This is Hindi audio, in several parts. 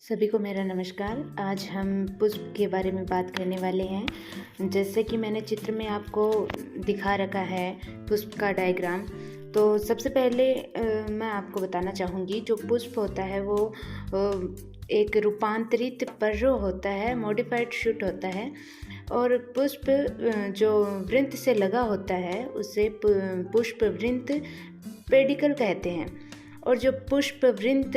सभी को मेरा नमस्कार। आज हम पुष्प के बारे में बात करने वाले हैं। जैसे कि मैंने चित्र में आपको दिखा रखा है पुष्प का डायग्राम। तो सबसे पहले मैं आपको बताना चाहूँगी, जो पुष्प होता है वो एक रूपांतरित पर्रो होता है, मॉडिफाइड शूट होता है। और पुष्प जो वृंत से लगा होता है उसे पुष्प वृंत पेडिकल कहते हैं। और जो पुष्प वृंत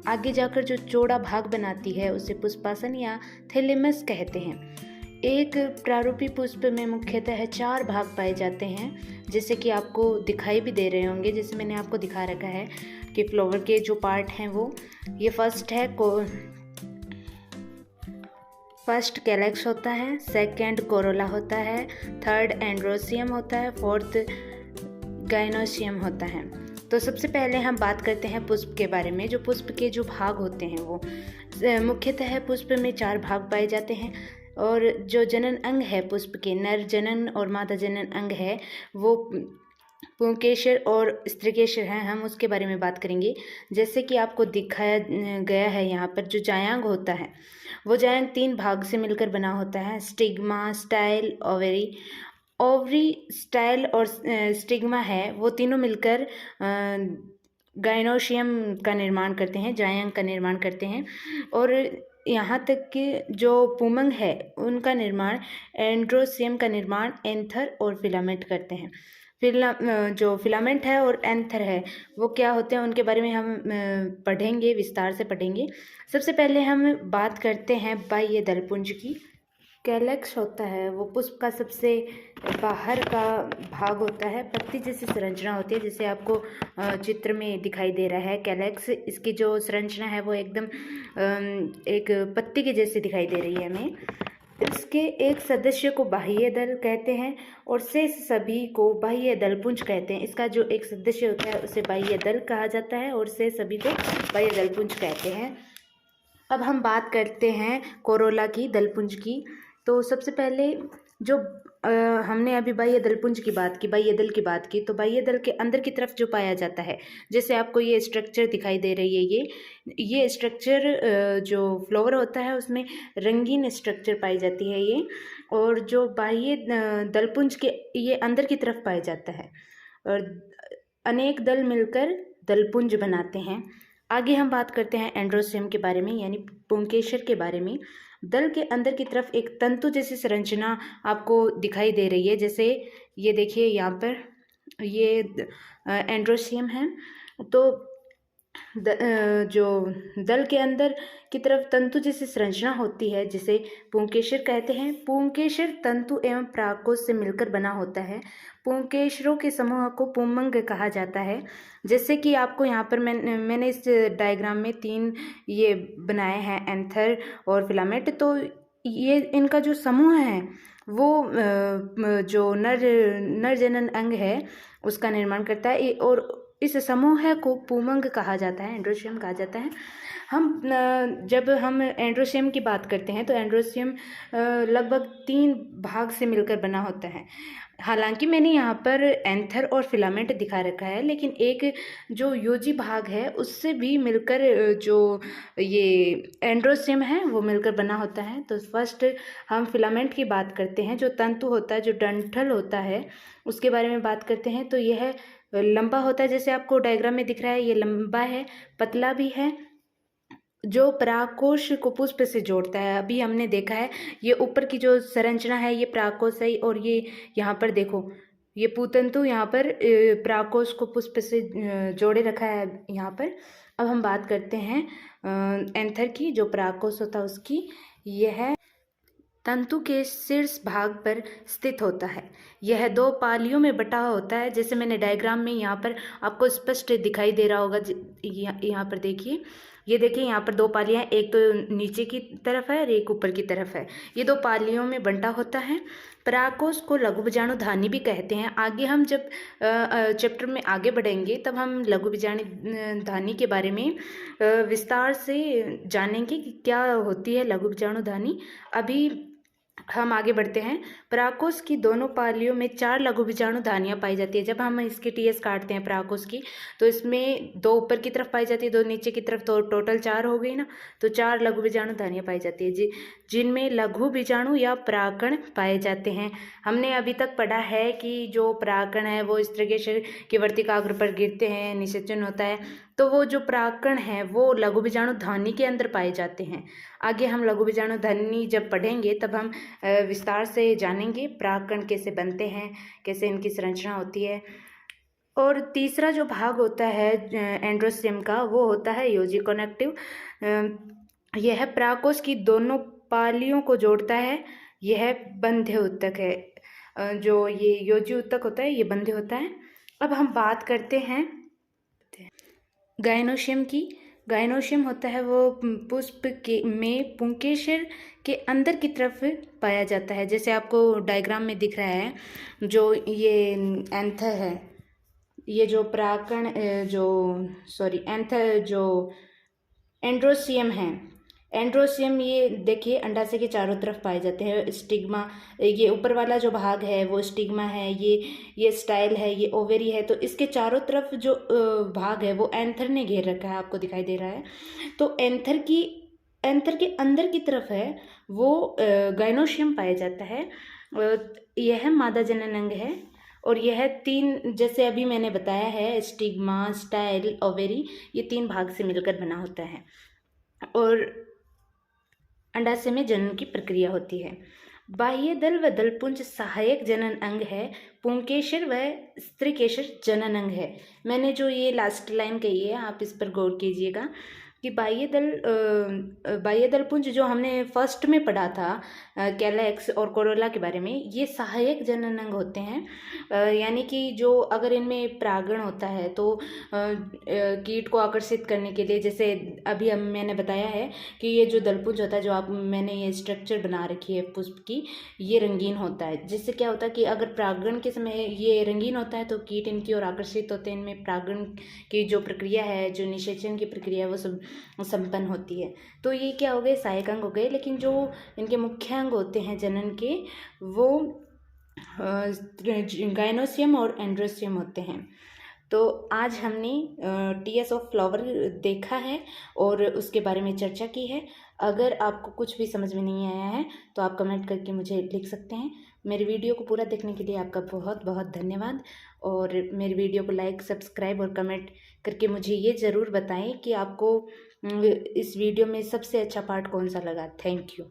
आगे जाकर जो चौड़ा भाग बनाती है उसे पुष्पासन या थैलेमस कहते हैं। एक प्रारूपी पुष्प में मुख्यतः 4 भाग पाए जाते हैं, जैसे कि आपको दिखाई भी दे रहे होंगे। जैसे मैंने आपको दिखा रखा है कि फ्लावर के जो पार्ट हैं वो ये फर्स्ट कैलेक्स होता है, सेकंड कोरोला होता है, थर्ड एंड्रोसियम होता है, फोर्थ गाइनोसियम होता है। तो सबसे पहले हम बात करते हैं पुष्प के बारे में। जो पुष्प के जो भाग होते हैं वो मुख्यतः पुष्प में 4 भाग पाए जाते हैं। और जो जनन अंग है पुष्प के, नर जनन और मादा जनन अंग है, वो पुंकेसर और स्त्रीकेसर हैं। हम उसके बारे में बात करेंगे। जैसे कि आपको दिखाया गया है यहाँ पर, जो जायांग होता है वो जायांग 3 भाग से मिलकर बना होता है, stigma, style, ovary. Ovary, style और स्टिग्मा है, वो तीनों मिलकर गाइनोशियम का निर्माण करते हैं, जायांग का निर्माण करते हैं। और यहाँ तक कि जो पुमंग है उनका निर्माण, एंड्रोसियम का निर्माण एंथर और फिलामेंट करते हैं। जो फिलामेंट है और एंथर है वो क्या होते हैं उनके बारे में हम पढ़ेंगे, विस्तार से पढ़ेंगे। सबसे पहले हम बात करते हैं बाह्य दलपुंज की। कैलेक्स होता है वो पुष्प का सबसे बाहर का भाग होता है। पत्ती जैसी संरचना होती है, जैसे आपको चित्र में दिखाई दे रहा है कैलेक्स। इसकी जो संरचना है वो एकदम एक पत्ती के जैसी दिखाई दे रही है हमें। इसके एक सदस्य को बाह्य दल कहते हैं और शेष सभी को बाह्य दलपुंज कहते हैं। इसका जो एक सदस्य होता है उसे बाह्य दल कहा जाता है और शेष सभी को बाह्य दलपुंज कहते हैं। अब हम बात करते हैं कोरोला की, दलपुंज की। तो सबसे पहले जो हमने अभी बाह्य दलपुंज की बात की, बाह्य दल की बात की, तो बाह्य दल के अंदर की तरफ जो पाया जाता है, जैसे आपको ये स्ट्रक्चर दिखाई दे रही है, ये स्ट्रक्चर जो फ्लावर होता है उसमें रंगीन स्ट्रक्चर पाई जाती है ये। और जो बाह्य दलपुंज के ये अंदर की तरफ पाया जाता है और अनेक दल मिलकर दलपुंज बनाते हैं। आगे हम बात करते हैं एंड्रोसियम के बारे में, यानी पुंकेसर के बारे में। दल के अंदर की तरफ एक तंतु जैसी संरचना आपको दिखाई दे रही है। जैसे ये देखिए यहाँ पर ये एंड्रोसियम है। तो जो दल के अंदर की तरफ तंतु जैसी संरचना होती है जिसे पुंकेसर कहते हैं। पुंकेसर तंतु एवं परागकोश से मिलकर बना होता है। पुंकेसरों के समूह को पुंमंग कहा जाता है। जैसे कि आपको यहाँ पर मैंने इस डायग्राम में 3 ये बनाए हैं, एंथर और फिलामेंट। तो ये इनका जो समूह है वो जो नर जनन अंग है उसका निर्माण करता है। और इस समूह को पुमंग कहा जाता है, एंड्रोसियम कहा जाता है। जब हम एंड्रोसियम की बात करते हैं तो एंड्रोसियम लगभग 3 भाग से मिलकर बना होता है। हालांकि मैंने यहाँ पर एंथर और फिलामेंट दिखा रखा है, लेकिन एक जो योजी भाग है उससे भी मिलकर जो ये एंड्रोसियम है वो मिलकर बना होता है। तो फर्स्ट हम फिलामेंट की बात करते हैं। जो तंतु होता है, जो डंठल होता है, उसके बारे में बात करते हैं। तो यह लंबा होता है, जैसे आपको डायग्राम में दिख रहा है, ये लंबा है, पतला भी है, जो परागकोश को पुष्प से जोड़ता है। अभी हमने देखा है ये ऊपर की जो संरचना है ये परागकोश है, और ये यहाँ पर देखो ये पूतंतु यहाँ पर परागकोश को पुष्प से जोड़े रखा है यहाँ पर। अब हम बात करते हैं एंथर की, जो परागकोश होता है उसकी। यह तंतु के शीर्ष भाग पर स्थित होता है। यह 2 पालियों में बटा होता है, जैसे मैंने डायग्राम में यहाँ पर आपको स्पष्ट दिखाई दे रहा होगा। यहाँ पर देखिए, ये देखिए यहाँ पर 2 पालियाँ, एक तो नीचे की तरफ है और एक ऊपर की तरफ है। ये 2 पालियों में बंटा होता है। परागकोश को लघुबीजाणु धानी भी कहते हैं। आगे हम जब चैप्टर में आगे बढ़ेंगे तब हम लघुबीजाणु धानी के बारे में विस्तार से जानेंगे कि क्या होती है लघुबीजाणु धानी। अभी हम आगे बढ़ते हैं। परागकोश की दोनों पालियों में 4 लघु बीजाणु धानियाँ पाई जाती है। जब हम इसकी टीएस काटते हैं परागकोश की, तो इसमें 2 ऊपर की तरफ पाई जाती है, 2 नीचे की तरफ, तो टोटल 4 हो गई ना। तो 4 लघु बीजाणु धानियाँ पाई जाती है जिनमें लघु बीजाणु या परागकण पाए जाते हैं। हमने अभी तक पढ़ा है कि जो परागकण है वो स्त्री के शरीर के वर्तिकाग्र पर गिरते हैं, निषेचन होता है। तो वो जो परागकण है वो लघु बीजाणु धानी के अंदर पाए जाते हैं। आगे हम लघु बीजाणु धानी जब पढ़ेंगे तब हम विस्तार से जानेंगे परागकण कैसे बनते हैं, कैसे इनकी संरचना होती है। और तीसरा जो भाग होता है एंड्रोस्टियम का, वो होता है योजी कनेक्टिव। यह परागकोश की दोनों पालियों को जोड़ता है। यह बंध्य ऊतक है। जो ये योजी ऊतक होता है ये बंध्य होता है। अब हम बात करते हैं गायनोशियम की। गायनोशियम होता है वो पुष्प के में पुंकेसर के अंदर की तरफ पाया जाता है। जैसे आपको डायग्राम में दिख रहा है, जो ये एंथर है, ये जो परागकण एंथर जो एंड्रोसियम है, एंड्रोसियम ये देखिए अंडाशय के चारों तरफ पाए जाते हैं। स्टिग्मा, ये ऊपर वाला जो भाग है वो स्टिग्मा है, ये स्टाइल है, ये ओवेरी है। तो इसके चारों तरफ जो भाग है वो एंथर ने घेर रखा है, आपको दिखाई दे रहा है। तो एंथर के अंदर की तरफ है वो गायनोशियम पाया जाता है। यह मादा जनन अंग है और यह 3, जैसे अभी मैंने बताया है, स्टिग्मा, स्टाइल, ओवेरी, ये 3 भाग से मिलकर बना होता है और अंडाशय में जनन की प्रक्रिया होती है। बाह्य दल व दलपुंज सहायक जनन अंग है। पुंकेसर व स्त्रीकेसर जनन अंग है। मैंने जो ये लास्ट लाइन कही है आप इस पर गौर कीजिएगा कि बाह्य दलपुंज जो हमने फर्स्ट में पढ़ा था कैलेक्स और कोरोला के बारे में, ये सहायक जनन अंग होते हैं। यानी कि जो अगर इनमें परागण होता है तो कीट को आकर्षित करने के लिए, जैसे अभी मैंने बताया है कि ये जो दलपुंज होता है, जो मैंने ये स्ट्रक्चर बना रखी है पुष्प की, ये रंगीन होता है। जिससे क्या होता है कि अगर परागण के समय ये रंगीन होता है तो कीट इनकी ओर आकर्षित होते हैं। इनमें परागण की जो प्रक्रिया है, जो निषेचन की प्रक्रिया है, वो सब संपन्न होती है। तो ये क्या हो गए, सहायक अंग हो गए। लेकिन जो इनके मुख्य अंग होते हैं जनन के, वो गायनोशियम और एंड्रोशियम होते हैं। तो आज हमने टीएस ऑफ फ्लावर देखा है और उसके बारे में चर्चा की है। अगर आपको कुछ भी समझ में नहीं आया है तो आप कमेंट करके मुझे लिख सकते हैं। मेरे वीडियो को पूरा देखने के लिए आपका बहुत बहुत धन्यवाद। और मेरे वीडियो को लाइक, सब्सक्राइब और कमेंट करके मुझे ये ज़रूर बताएं कि आपको इस वीडियो में सबसे अच्छा पार्ट कौन सा लगा। Thank you.